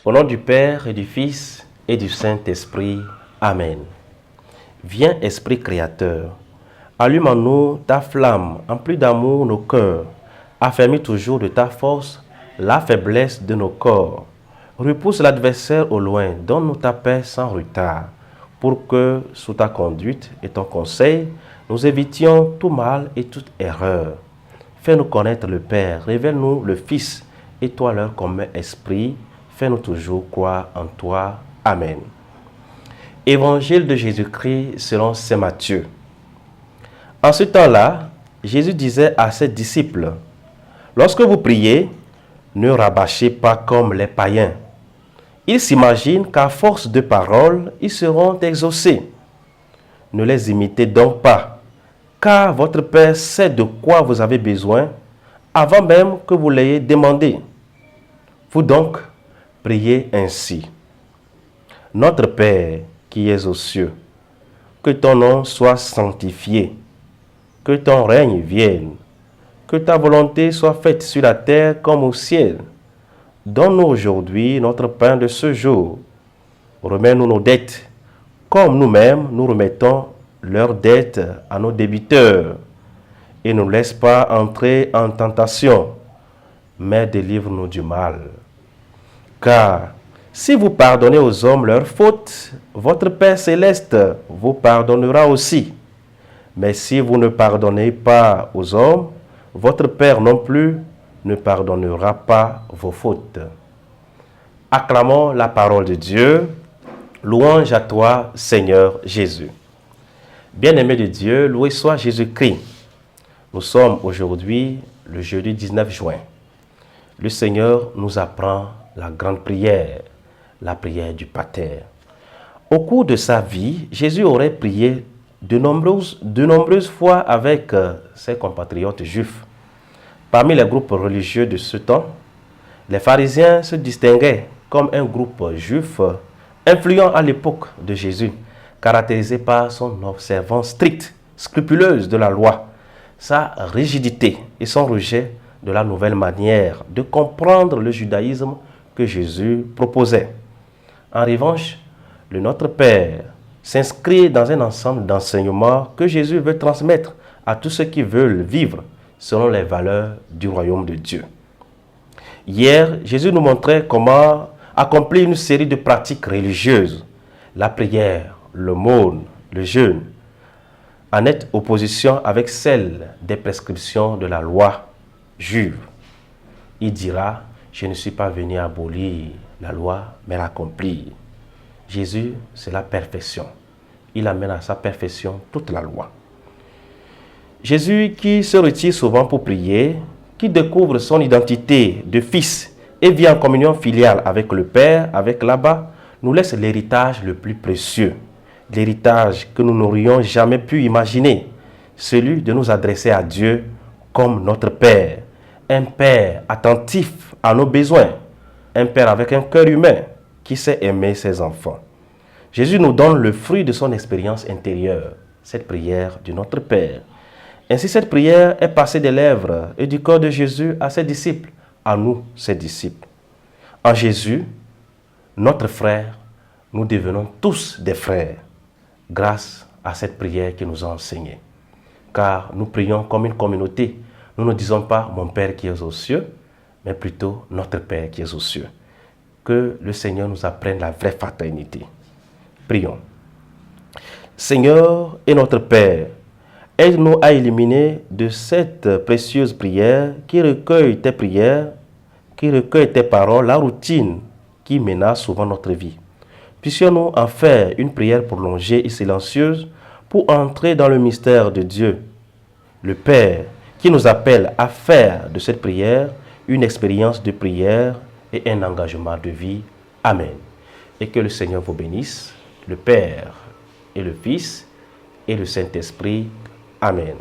Au nom du Père et du Fils et du Saint-Esprit. Amen. Viens, Esprit Créateur, allume en nous ta flamme, emplis d'amour nos cœurs, affermis toujours de ta force la faiblesse de nos corps. Repousse l'adversaire au loin, donne-nous ta paix sans retard, pour que, sous ta conduite et ton conseil, nous évitions tout mal et toute erreur. Fais-nous connaître le Père, révèle-nous le Fils, et toi leur commun esprit, fais-nous toujours croire en toi. Amen. Évangile de Jésus-Christ selon saint Matthieu. En ce temps-là, Jésus disait à ses disciples, « Lorsque vous priez, ne rabâchez pas comme les païens. Ils s'imaginent qu'à force de paroles, ils seront exaucés. Ne les imitez donc pas, car votre Père sait de quoi vous avez besoin avant même que vous l'ayez demandé. Vous donc, priez ainsi. Notre Père qui es aux cieux, que ton nom soit sanctifié, que ton règne vienne, que ta volonté soit faite sur la terre comme au ciel. Donne-nous aujourd'hui notre pain de ce jour. Remets-nous nos dettes, comme nous-mêmes nous remettons leurs dettes à nos débiteurs. Et ne nous laisse pas entrer en tentation, mais délivre-nous du mal. Car si vous pardonnez aux hommes leurs fautes, votre Père céleste vous pardonnera aussi. Mais si vous ne pardonnez pas aux hommes, votre Père non plus ne pardonnera pas vos fautes. Acclamons la parole de Dieu. Louange à toi, Seigneur Jésus. Bien-aimé de Dieu, loué soit Jésus-Christ. Nous sommes aujourd'hui le jeudi 19 juin. Le Seigneur nous apprend la grande prière, la prière du Pater. Au cours de sa vie, Jésus aurait prié de nombreuses fois avec ses compatriotes juifs. Parmi les groupes religieux de ce temps, les pharisiens se distinguaient comme un groupe juif influent à l'époque de Jésus, caractérisé par son observance stricte, scrupuleuse de la loi, sa rigidité et son rejet de la nouvelle manière de comprendre le judaïsme que Jésus proposait. En revanche, le Notre Père s'inscrit dans un ensemble d'enseignements que Jésus veut transmettre à tous ceux qui veulent vivre selon les valeurs du royaume de Dieu. Hier, Jésus nous montrait comment accomplir une série de pratiques religieuses, la prière, l'aumône, le jeûne, en nette opposition avec celle des prescriptions de la loi juive. Il dira, je ne suis pas venu abolir la loi, mais l'accomplir. Jésus, c'est la perfection. Il amène à sa perfection toute la loi. Jésus, qui se retire souvent pour prier, qui découvre son identité de fils et vit en communion filiale avec le Père, avec l'Abba, nous laisse l'héritage le plus précieux, l'héritage que nous n'aurions jamais pu imaginer, celui de nous adresser à Dieu comme notre Père, un Père attentif à nos besoins, un Père avec un cœur humain qui sait aimer ses enfants. Jésus nous donne le fruit de son expérience intérieure, cette prière de notre Père. Ainsi, cette prière est passée des lèvres et du corps de Jésus à ses disciples, à nous, ses disciples. En Jésus, notre frère, nous devenons tous des frères, grâce à cette prière qu'il nous a enseignée. Car nous prions comme une communauté. Nous ne disons pas « mon Père qui est aux cieux », mais plutôt « notre Père qui est aux cieux ». Que le Seigneur nous apprenne la vraie fraternité. Prions. Seigneur et notre Père, aide-nous à éliminer de cette précieuse prière qui recueille tes prières, qui recueille tes paroles, la routine qui menace souvent notre vie. Puissions-nous en faire une prière prolongée et silencieuse pour entrer dans le mystère de Dieu, le Père, qui nous appelle à faire de cette prière une expérience de prière et un engagement de vie. Amen. Et que le Seigneur vous bénisse, le Père et le Fils et le Saint-Esprit. Amen.